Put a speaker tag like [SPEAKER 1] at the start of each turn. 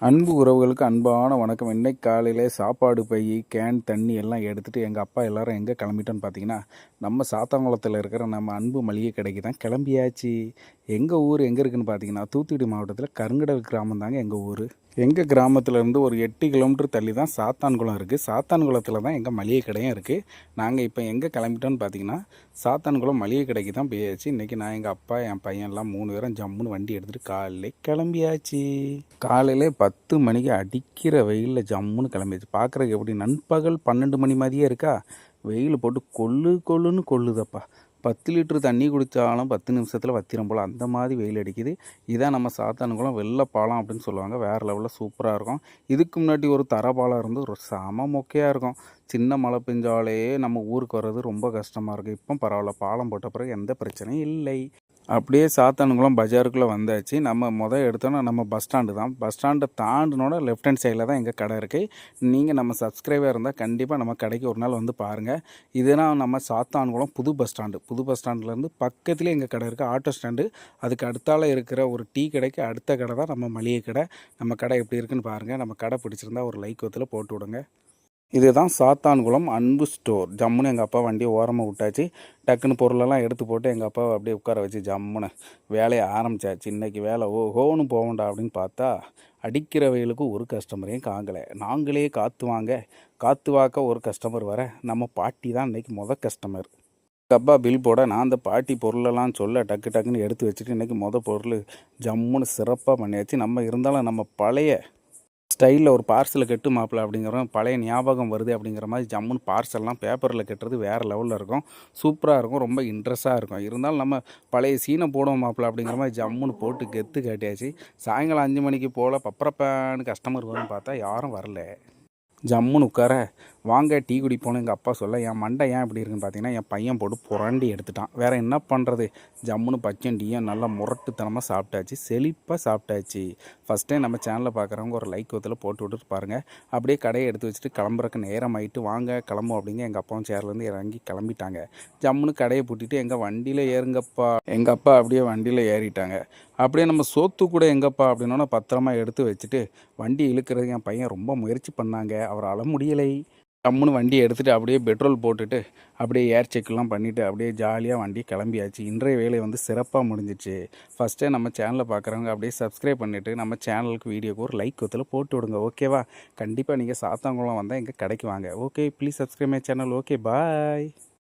[SPEAKER 1] அன்பு உறவுகளுக்கு அன்பான வணக்கம். இன்னைக்கு காலையிலே சாப்பாடு பை, கேன் தண்ணி எல்லாம் எடுத்துகிட்டு எங்கள் அப்பா எல்லோரும் எங்கே கிளம்பிட்டோன்னு பார்த்தீங்கன்னா, நம்ம சாத்தாங்குளத்தில் இருக்கிற நம்ம அன்பு மளிகை கடைக்கு தான் கிளம்பியாச்சு. எங்கள் ஊர் எங்கே இருக்குதுன்னு பார்த்தீங்கன்னா, தூத்துக்குடி மாவட்டத்தில் கருங்கடல் கிராமம் தாங்க எங்கள் ஊர். எங்கள் கிராமத்துலேருந்து ஒரு 8 கிலோமீட்டர் தள்ளி தான் சாத்தான்குளம் இருக்குது. சாத்தான்குளத்தில் தான் எங்கள் மளிகை கடையும் இருக்குது. நாங்கள் இப்போ எங்கே கிளம்பிட்டோன்னு பார்த்தீங்கன்னா, சாத்தான்குளம் மளிகை கடைக்கு தான் போயாச்சு. இன்றைக்கி நான் எங்கள் அப்பா என் பையன்லாம் 3 பேரும் ஜம்முன்னு வண்டி எடுத்துகிட்டு காலையிலே கிளம்பியாச்சு. காலையிலே 10 மணிக்கு அடிக்கிற வெயிலில் ஜம்முன்னு கிளம்பியாச்சு. பார்க்குறதுக்கு எப்படி நண்பகல் 12 மணி மாதிரியே இருக்கா. வெயில் போட்டு கொள்ளுன்னு கொள்ளுதப்பா. 10 லிட்டரு தண்ணி குடித்தாலும் 10 நிமிஷத்தில் வத்திரம் போல் அந்த மாதிரி வெயில் அடிக்குது. இதான் நம்ம சாத்தான்குளம் வெள்ளைப்பாலம் அப்படின்னு சொல்லுவாங்க. வேறு லெவலில் சூப்பராக இருக்கும். இதுக்கு முன்னாடி ஒரு தரப்பாலம் இருந்து ஒரு செம மொக்கையாக இருக்கும். சின்ன மழை பெஞ்சாலே நம்ம ஊருக்கு வர்றது ரொம்ப கஷ்டமாக இருக்கும். இப்போ பரவாயில்ல, பாலம் போட்ட பிறகு எந்த பிரச்சனையும் இல்லை. அப்படியே சாத்தான்குளம் பஜாருக்குள்ளே வந்தாச்சு. நம்ம எடுத்தோன்னா நம்ம பஸ் ஸ்டாண்டு தான். பஸ் ஸ்டாண்டை தாண்டினோட லெஃப்ட் ஹேண்ட் சைடில் தான் எங்கள் கடை இருக்குது. நீங்கள் நம்ம சப்ஸ்கிரைபர் இருந்தால் கண்டிப்பாக நம்ம கடைக்கு ஒரு நாள் வந்து பாருங்கள். இதுதான் நம்ம சாத்தான்குளம் புது பஸ் ஸ்டாண்டு. புது பஸ் ஸ்டாண்ட்லேருந்து பக்கத்துலேயே எங்கள் கடை இருக்குது. Auto stand. அதுக்கு அடுத்தால இருக்கிற ஒரு டீ கடைக்கு அடுத்த கடை தான் நம்ம மளிகை கடை. நம்ம கடை எப்படி இருக்குன்னு பாருங்கள். நம்ம கடை பிடிச்சிருந்தா ஒரு லைக் ஒத்தில் போட்டு விடுங்க. இதுதான் சாத்தான்குளம் அன்பு ஸ்டோர். ஜம்முன்னு எங்கள் அப்பா வண்டியை ஓரமாக விட்டாச்சு. டக்குன்னு பொருளெல்லாம் எடுத்து போட்டு எங்கள் அப்பாவை அப்படியே உட்கார வச்சு ஜம்முன்னு வேலையை ஆரம்பித்தாச்சு. இன்றைக்கி வேலை ஓஹோன்னு போகண்டா அப்படின்னு பார்த்தா, அடிக்கிற வெயிலுக்கு ஒரு கஸ்டமரையும் காங்கலை. நாங்களே காற்று வாக்க ஒரு கஸ்டமர் வர நம்ம பாட்டி தான் இன்றைக்கி கஸ்டமர். எங்கள் அப்பா பில் போட நான் அந்த பாட்டி பொருளெல்லாம் சொல்ல டக்குன்னு எடுத்து வச்சுட்டு இன்றைக்கி பொருள் ஜம்முன்னு சிறப்பாக பண்ணியாச்சு. நம்ம இருந்தாலும் நம்ம பழைய ஸ்டைலில் ஒரு பார்சலை கட்டு மாப்பிள்ள அப்படிங்கிற பழைய ஞாபகம் வருது அப்படிங்கிற மாதிரி ஜம்முன்னு பார்சல்லாம் பேப்பரில் கட்டுறது வேறு லெவலில் இருக்கும். சூப்பராக இருக்கும். ரொம்ப இன்ட்ரெஸ்ட்டாக இருக்கும். இருந்தாலும் நம்ம பழைய சீனை போடுவோம் மாப்பிள்ள அப்படிங்கிற மாதிரி ஜம்முன்னு போட்டு கெத்து காட்டியாச்சு. சாயங்காலம் 5 மணிக்கு போல் பப்பரப்பான்னு கஸ்டமர் வரும்னு பார்த்தா யாரும் வரல. ஜம்முன்னு உட்கார வாங்க டீ குடிப்போன்னு எங்கள் அப்பா சொல்ல, என் மண்டை ஏன் இப்படி இருக்குன்னு பார்த்தீங்கன்னா, என் பையன் போட்டு புரண்டி எடுத்துட்டான். வேறு என்ன பண்ணுறது, ஜம்முன்னு பச்சன் டீயும் நல்லா முரட்டுத்தனமாக சாப்பிட்டாச்சு. செழிப்பாக சாப்பிட்டாச்சு. ஃபஸ்ட் டைம் நம்ம சேனலில் பார்க்குறவங்க ஒரு லைக் ஒத்தில் போட்டு விட்டுட்டு பாருங்கள். அப்படியே கடையை எடுத்து வச்சுட்டு கிளம்புறக்கு நேரம் ஆகிட்டு வாங்க கிளம்பும் அப்படிங்க எங்கள் அப்பாவும் சேர்லேருந்து இறங்கி கிளம்பிட்டாங்க. ஜம்முன்னு கடையை பூட்டிட்டு எங்கள் வண்டியில் ஏறுங்கப்பா. எங்கள் அப்பா அப்படியே வண்டியில் ஏறிட்டாங்க. அப்படியே நம்ம சோத்து கூட எங்கப்பா அப்படின்னோன்னா பத்திரமா எடுத்து வச்சுட்டு வண்டி இழுக்கிறதுக்கு என் பையன் ரொம்ப முயற்சி பண்ணாங்க. அவரால் முடியலை. டம்முன்னு வண்டியை எடுத்துகிட்டு அப்படியே பெட்ரோல் போட்டுட்டு அப்படியே ஏர் செக்லாம் பண்ணிவிட்டு அப்படியே ஜாலியாக வண்டி கிளம்பியாச்சு. இன்றைய வேலை வந்து சிறப்பாக முடிஞ்சிச்சு. ஃபஸ்ட்டே நம்ம சேனலில் பார்க்குறவங்க அப்படியே சப்ஸ்கிரைப் பண்ணிவிட்டு நம்ம சேனலுக்கு வீடியோக்கு ஒரு லைக் ஒத்தில் போட்டு விடுங்க. ஓகேவா? கண்டிப்பாக நீங்கள் சாத்தான்குளம் வந்தால் எங்கள் கடைக்கு வாங்க. Okay, please subscribe my channel. Okay, bye.